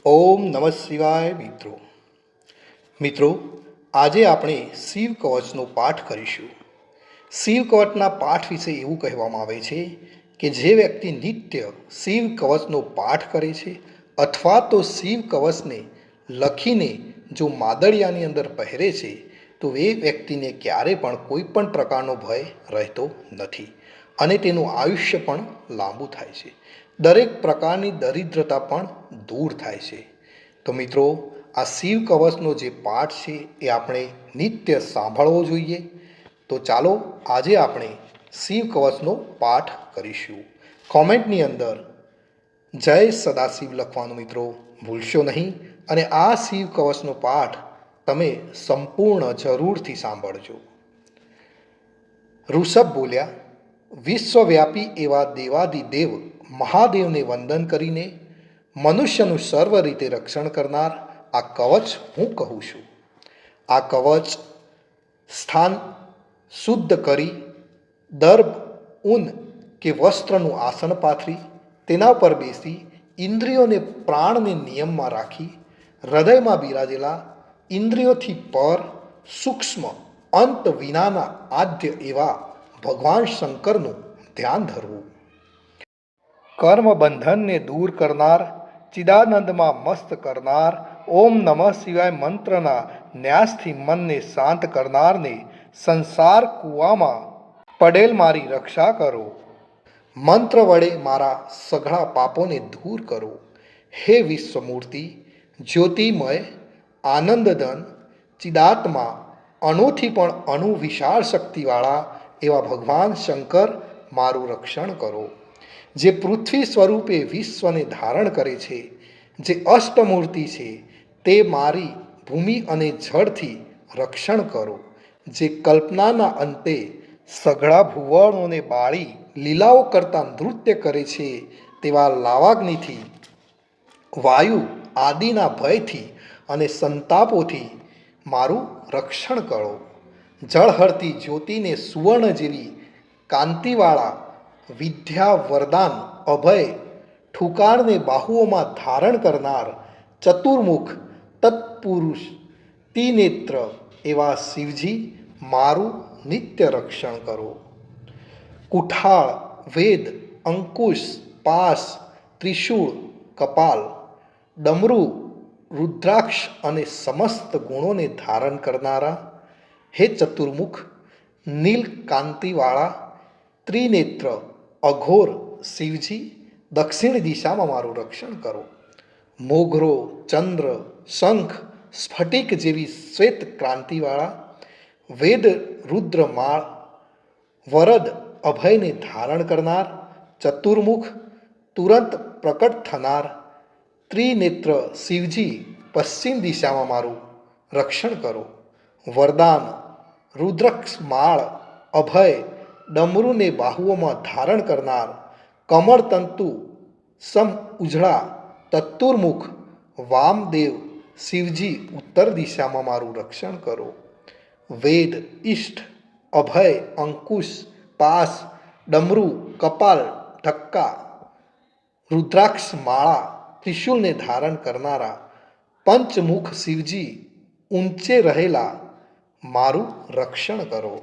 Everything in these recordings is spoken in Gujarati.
ઓમ નમઃ શિવાય. મિત્રો આજે આપણે શિવ કવચનો પાઠ કરીશું. શિવ કવચના પાઠ વિશે એવું કહેવામાં આવે છે કે જે વ્યક્તિ નિત્ય શિવ કવચનો પાઠ કરે છે અથવા તો શિવ કવચને લખીને જો માદળિયાની અંદર પહેરે છે તો એ વ્યક્તિને ક્યારે પણ કોઈ પણ પ્રકારનો ભય રહેતો નથી અને તેનું આયુષ્ય પણ લાંબુ થાય છે. દરેક પ્રકારની દરિદ્રતા પણ દૂર થાય છે. તો મિત્રો, આ શિવ કવચનો જે પાઠ છે એ આપણે નિત્ય સાંભળવો જોઈએ. તો ચાલો આજે આપણે શિવ કવચનો પાઠ કરીશું. કોમેન્ટની અંદર જય સદાશિવ લખવાનું મિત્રો ભૂલશો નહીં. અને આ શિવ કવચનો પાઠ તમે સંપૂર્ણ જરૂરથી સાંભળજો. ઋષભ બોલ્યા, વિશ્વવ્યાપી એવા દેવાદિદેવ મહાદેવને વંદન કરીને મનુષ્યનું સર્વ રીતે રક્ષણ કરનાર આ કવચ હું કહું છું. આ કવચ સ્થાન શુદ્ધ કરી દર્ભ, ઊન કે વસ્ત્રનું આસન પાથરી તેના પર બેસી ઇન્દ્રિયોને પ્રાણને નિયમમાં રાખી હૃદયમાં બિરાજેલા ઇન્દ્રિયોથી પર સૂક્ષ્મ અંત વિનાના આદ્ય એવા ભગવાન શંકરનું ધ્યાન ધરવું. કર્મ બંધનને દૂર કરનાર, ચિદાનંદમાં મસ્ત કરનાર, ઓમ નમઃ શિવાય મંત્રના ન્યાસથી મનને શાંત કરનારને સંસાર કૂવામાં પડેલ મારી રક્ષા કરો. મંત્ર વડે મારા સઘળા પાપોને દૂર કરો. હે વિશ્વમૂર્તિ, જ્યોતિમય, આનંદધન, ચિદાત્મા, અણુથી પણ અણુ વિશાળ શક્તિવાળા એવા ભગવાન શંકર મારું રક્ષણ કરો. જે પૃથ્વી સ્વરૂપે વિશ્વને ધારણ કરે છે, જે અષ્ટમૂર્તિ છે, તે મારી ભૂમિ અને જળથી રક્ષણ કરો. જે કલ્પનાના અંતે સઘળા ભુવનોને બાળી લીલાઓ કરતા નૃત્ય કરે છે તેવા લાવાગ્નિથી, વાયુ આદિના ભયથી અને સંતાપોથી મારું રક્ષણ કરો. જળહરતી જ્યોતિને સુવર્ણ જેવી કાંતિવાળા વિદ્યા, વરદાન, અભય, ઠુકારને બાહુઓમાં ધારણ કરનાર ચતુર્મુખ તત્પુરુષ ત્રિનેત્ર એવા શિવજી મારું નિત્ય રક્ષણ કરો. કુઠાળ, વેદ, અંકુશ, પાશ, ત્રિશૂળ, કપાલ, ડમરુ, રુદ્રાક્ષ અને સમસ્ત ગુણોને ધારણ કરનારા હે ચતુર્મુખ નીલકાંતિવાળા ત્રિનેત્ર અઘોર શિવજી દક્ષિણ દિશામાં મારું રક્ષણ કરો. મોઘરો, ચંદ્ર, શંખ, સ્ફટિક જેવી શ્વેત ક્રાંતિવાળા વેદ, રુદ્રમાળ, વરદ, અભયને ધારણ કરનાર ચતુર્મુખ તુરંત પ્રકટ થનાર ત્રિનેત્ર શિવજી પશ્ચિમ દિશામાં મારું રક્ષણ કરો. વરદાન, રુદ્રક્ષમાળ, અભય, ડમરુને બાહુઓમાં ધારણ કરનાર કમળતંતુ સમ ઉજળા ચતુર્મુખ વામદેવ શિવજી ઉત્તર દિશામાં મારું રક્ષણ કરો. વેદ, ઇષ્ટ, અભય, અંકુશ, પાશ, ડમરુ, કપાલ, ઢક્કા, રુદ્રાક્ષ માળા, ત્રિશૂલને ધારણ કરનારા પંચમુખ શિવજી ઊંચે રહેલા મારું રક્ષણ કરો.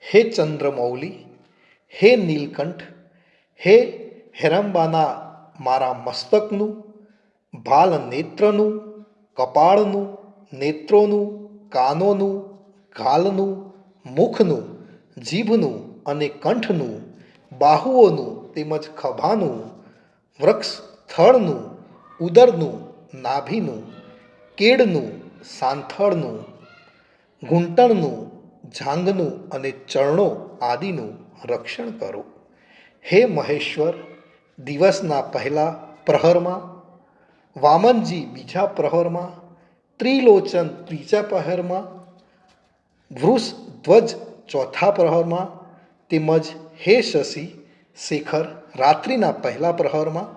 હે ચંદ્રમૌલી, હે નીલકંઠ, હે હેરંબાના મારા મસ્તકનું, ભાલ નેત્રનું, કપાળનું, નેત્રોનું, કાનોનું, ગાલનું, મુખનું, જીભનું અને કંઠનું, બાહુઓનું તેમજ ખભાનું, વૃક્ષ સ્થળનું, ઉદરનું, નાભીનું, કેડનું, સાંથળનું, ઘૂંટણનું, જાંઘનું અને ચરણો આદિનું રક્ષણ કરો. હે મહેશ્વર, દિવસના પહેલા પ્રહરમાં, વામનજી બીજા પ્રહરમાં, ત્રિલોચન ત્રીજા પ્રહરમાં, વૃષધ્વજ ચોથા પ્રહરમાં તેમજ હે શશી શેખર રાત્રિના પહેલા પ્રહરમાં,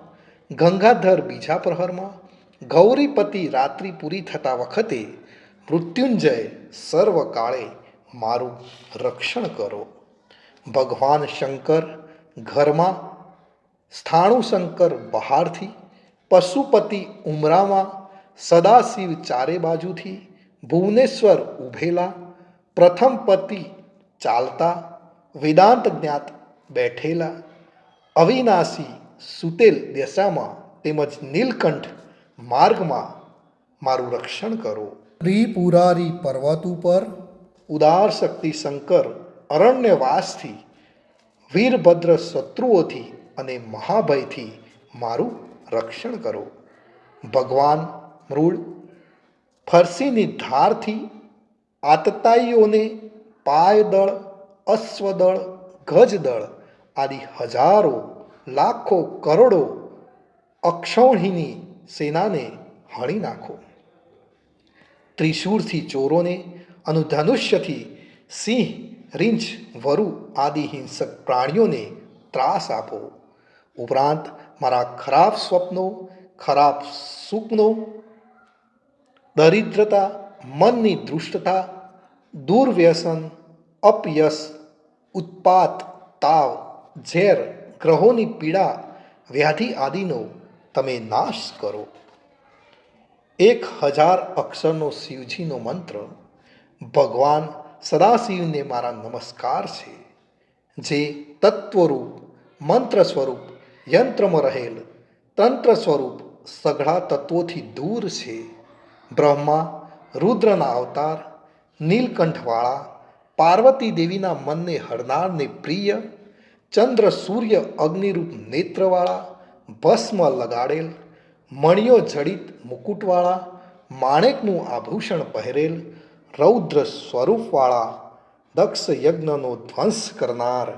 ગંગાધર બીજા પ્રહરમાં, ગૌરીપતિ રાત્રિ પૂરી થતા વખતે, મૃત્યુંજય સર્વકાળે મારું રક્ષણ કરો. ભગવાન શંકર ઘરમાં સ્થાણુ શંકર બહારથી, પશુપતિ ઉમરામાં, સદાશિવ ચારે બાજુથી, ભુવનેશ્વર ઉભેલા, પ્રથમ પતિ ચાલતા, વેદાંત જ્ઞાત બેઠેલા, અવિનાશી સુતેલ દશામાં તેમજ નીલકંઠ માર્ગમાં મારું રક્ષણ કરો. ત્રિપુરારી પર્વત ઉપર ઉદાર શક્તિ શંકર અરણ્યવાસથી, વીરભદ્ર શત્રુઓથી અને મહાભયથી મારું રક્ષણ કરો. ભગવાન મૃળ ફરસીની ધારથી આતતાઈઓને પાયદળ, અશ્વદળ, ગજદળ આદિ હજારો, લાખો, કરોડો અક્ષૌહિણી સેનાને હણી નાખો. ત્રિશૂળથી ચોરોને, અનુધનુષ્યથી સિંહ, રીંછ, વરુ આદિ હિંસક પ્રાણીઓને ત્રાસ આપો. ઉપરાંત મારા ખરાબ સ્વપ્નો, ખરાબ સુપનો, દરિદ્રતા, મનની દૃષ્ટતા, દુર્વ્યસન, અપયશ, ઉત્પાત, તાવ, ઝેર, ગ્રહોની પીડા, વ્યાધિ આદિનો તમે નાશ કરો. 1000 અક્ષરનો શિવજીનો મંત્ર. ભગવાન સદાશિવને મારા નમસ્કાર છે, જે તત્વરૂપ, મંત્ર સ્વરૂપ, યંત્રમાં રહેલ તંત્ર સ્વરૂપ સઘળા તત્વોથી દૂર છે. બ્રહ્મા રુદ્રના અવતાર, નીલકંઠવાળા, પાર્વતી દેવીના મનને હરનારને પ્રિય, ચંદ્ર સૂર્ય અગ્નિરૂપ નેત્રવાળા, ભસ્મ લગાડેલ, મણિયો જડિત મુકુટવાળા, માણેકનું આભૂષણ પહેરેલ, રૌદ્ર સ્વરૂપવાળા, દક્ષ યજ્ઞનો ધ્વંસ કરનાર,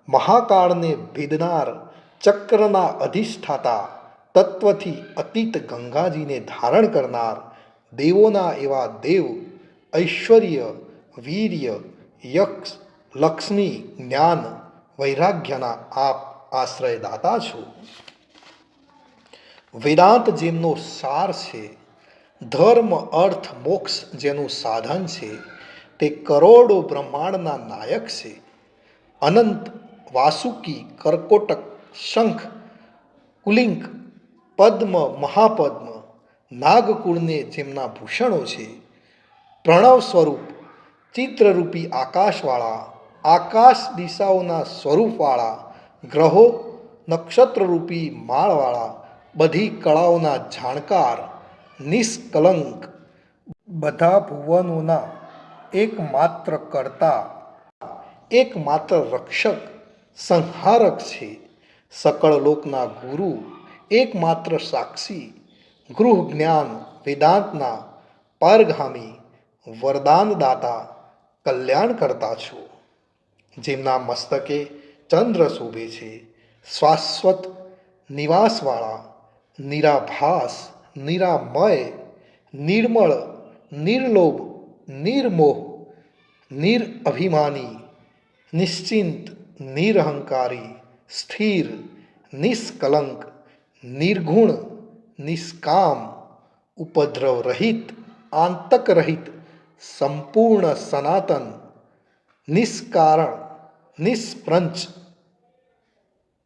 મહાકાળને ભેદનાર, ચક્રના અધિષ્ઠાતા, તત્વથી અતીત ગંગાજીને ધારણ કરનાર, દેવોના એવા દેવ, ઐશ્વર્ય, વીર્ય, યક્ષ, લક્ષ્મી, જ્ઞાન, વૈરાગ્યના આપ આશ્રયદાતા છો. વેદાંત જેમનો સાર છે, ધર્મ, અર્થ, મોક્ષ જેનું સાધન છે, તે કરોડો બ્રહ્માંડના નાયક છે. અનંત, વાસુકી, કર્કોટક, શંખ, કુલિંક, પદ્મ, મહાપદ્મ, નાગકુળને જેમના ભૂષણો છે, પ્રણવ સ્વરૂપ, ચિત્રરૂપી આકાશવાળા, આકાશ દિશાઓના સ્વરૂપવાળા, ગ્રહો નક્ષત્રરૂપી માળવાળા, બધી કળાઓના જાણકાર, નિષ્કલંક, બધા ભુવનોના એકમાત્ર કર્તા, એકમાત્ર રક્ષક, સંહારક છે. સકળ લોકના ગુરુ, એકમાત્ર સાક્ષી, ગૃહ જ્ઞાન વેદાંતના પારગામી, વરદાનદાતા, કલ્યાણ કરતા છો. જેમના મસ્તકે ચંદ્ર શોભે છે, શાશ્વત નિવાસવાળા, નિરાભાસ, નિરામય, નિર્મળ, નિર્લોભ, નિર્મોહ, નિરઅભિમાની, નિશ્ચિંત, નિરહંકારી, સ્થિર, નિષ્કલંક, નિર્ગુણ, નિષ્કામ, ઉપદ્રવ રહિત, આંતક રહિત, સંપૂર્ણ સનાતન, નિષ્કારણ, નિષ્પ્રંચ,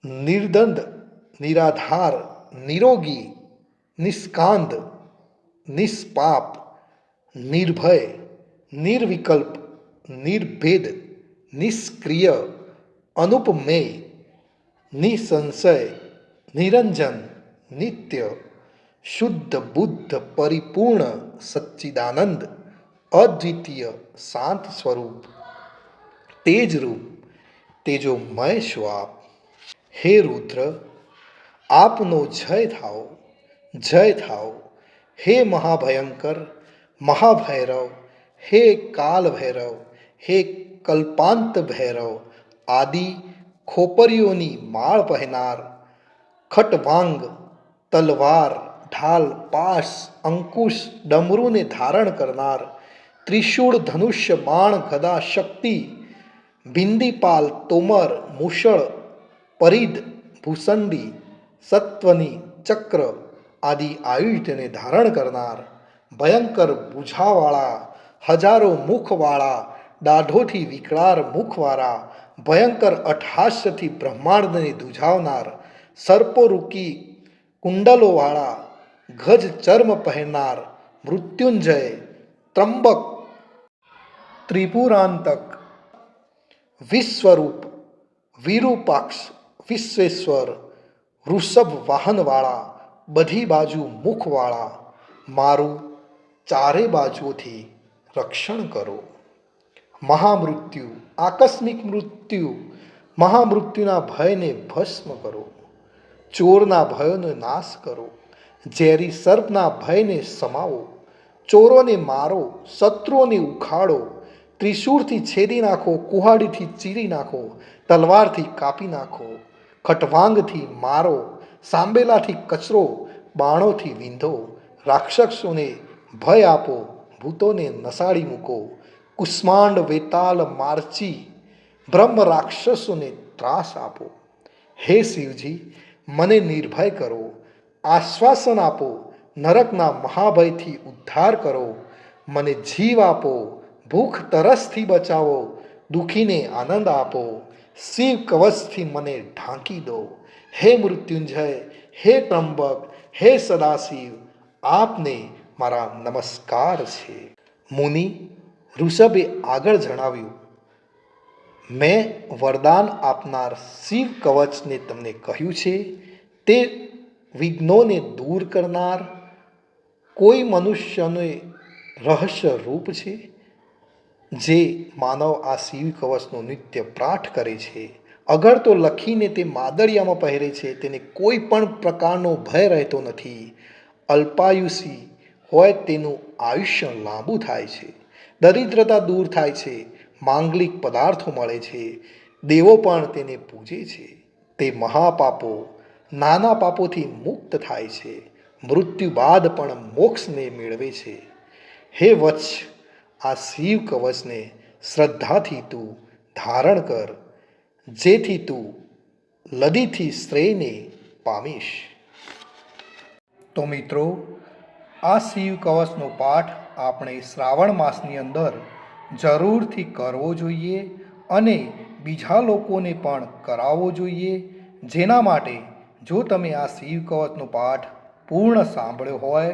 નિર્દંડ, નિરાધાર, નિરોગી, નિષ્કાંદ, નિષ્પાપ, નિર્ભય, નિર્વિકલ્પ, નિર્ભેદ, નિષ્ક્રિય, અનુપમેય, નિસંશય, નિરંજન, નિત્ય, શુદ્ધ બુદ્ધ, પરિપૂર્ણ, સચ્ચિદાનંદ, અદ્વિતીય, શાંત સ્વરૂપ, તેજરૂપ, તેજોમય છો આપ. હે રુદ્ર, આપનો જય થાઓ, જય થાઓ. હે મહાભયંકર, મહાભૈરવ, હે કાલ ભૈરવ, હે કલ્પાંત ભૈરવ, આદિ ખોપરીઓની માળ પહેનાર, ખટવાંગ, તલવાર, ઢાલ, પાશ, અંકુશ, ડમરૂને ધારણ કરનાર, ત્રિશૂળ, ધનુષ્ય, બાણ, ગદા, શક્તિ, બિંદીપાલ, તોમર, મૂષળ, પરિધ, ભૂસંડી, સત્વની, ચક્ર આદિ આયુધને ધારણ કરનાર, ભયંકર ભુજાવાળા, હજારો મુખવાળા, દાઢોથી વિકરાળ મુખવાળા, ભયંકર અટ્ટહાસ્યથી બ્રહ્માંડને ધ્રુજાવનાર, સર્પો રૂકી કુંડલોવાળા, ગજ ચર્મ પહેરનાર, મૃત્યુંજય, ત્રંબક, ત્રિપુરાંતક, વિશ્વરૂપ, વિરૂપાક્ષ, વિશ્વેશ્વર, વૃષભ વાહનવાળા, બધી બાજુ મુખવાળા, મારું ચારે બાજુઓથી રક્ષણ કરો. મહામૃત્યુ, આકસ્મિક મૃત્યુ, મહામૃત્યુના ભયને ભસ્મ કરો. ચોરના ભયનો નાશ કરો. ઝેરી સર્પના ભયને સમાવો. ચોરોને મારો, શત્રુઓને ઉખાડો. ત્રિશૂળથી છેદી નાખો, કુહાડીથી ચીરી નાખો, તલવારથી કાપી નાખો, ખટવાંગથી મારો, સાંબેલાથી કચરો, બાણોથી વીંધો. રાક્ષસોને ભય આપો, ભૂતોને નસાડી મૂકો. કુષ્માંડ, વેતાલ, મારચી, બ્રહ્મ રાક્ષસોને ત્રાસ આપો. હે શિવજી, મને નિર્ભય કરો, આશ્વાસન આપો, નરકના મહાભયથી ઉદ્ધાર કરો. મને જીવ આપો, ભૂખ તરસથી બચાવો, દુઃખીને આનંદ આપો. શિવ કવચથી મને ઢાંકી દો. હે મૃત્યુંજય, હે ત્રંબક, હે સદાશિવ, આપને મારા નમસ્કાર છે. મુનિ ઋષભે આગળ જણાવ્યું, મેં વરદાન આપનાર શિવ કવચને તમને કહ્યું છે. તે વિઘ્નોને દૂર કરનાર કોઈ મનુષ્યને રહસ્ય રૂપ છે. જે માનવ આ શિવ કવચનો નિત્ય પાઠ કરે છે, અગર તો લખીને તે માદળિયામાં પહેરે છે, તેને કોઈ પણ પ્રકારનો ભય રહેતો નથી. અલ્પાયુષી હોય તેનું આયુષ્ય લાંબુ થાય છે, દરિદ્રતા દૂર થાય છે, માંગલિક પદાર્થો મળે છે, દેવો પણ તેને પૂજે છે. તે મહાપાપો, નાના પાપોથી મુક્ત થાય છે, મૃત્યુ બાદ પણ મોક્ષને મેળવે છે. હે વત્સ, આ શિવ કવચને શ્રદ્ધાથી તું ધારણ કર, જેથી તું લદીથી શ્રેયને પામીશ. તો મિત્રો, આ શિવ કવચનો પાઠ આપણે શ્રાવણ માસની અંદર જરૂરથી કરવો જોઈએ અને બીજા લોકોને પણ કરાવવો જોઈએ. જેના માટે જો તમે આ શિવ કવચનો પાઠ પૂર્ણ સાંભળ્યો હોય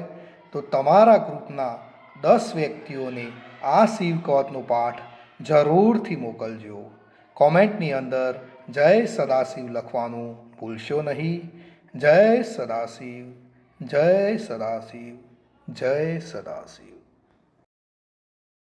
તો તમારા ગ્રુપના 10 વ્યક્તિઓને આ શિવ કવચનો પાઠ જરૂરથી મોકલજો. કોમેન્ટની અંદર જય સદાશિવ લખવાનું ભૂલશો નહીં. જય સદાશિવ, જય સદાશિવ, જય સદાશિવ.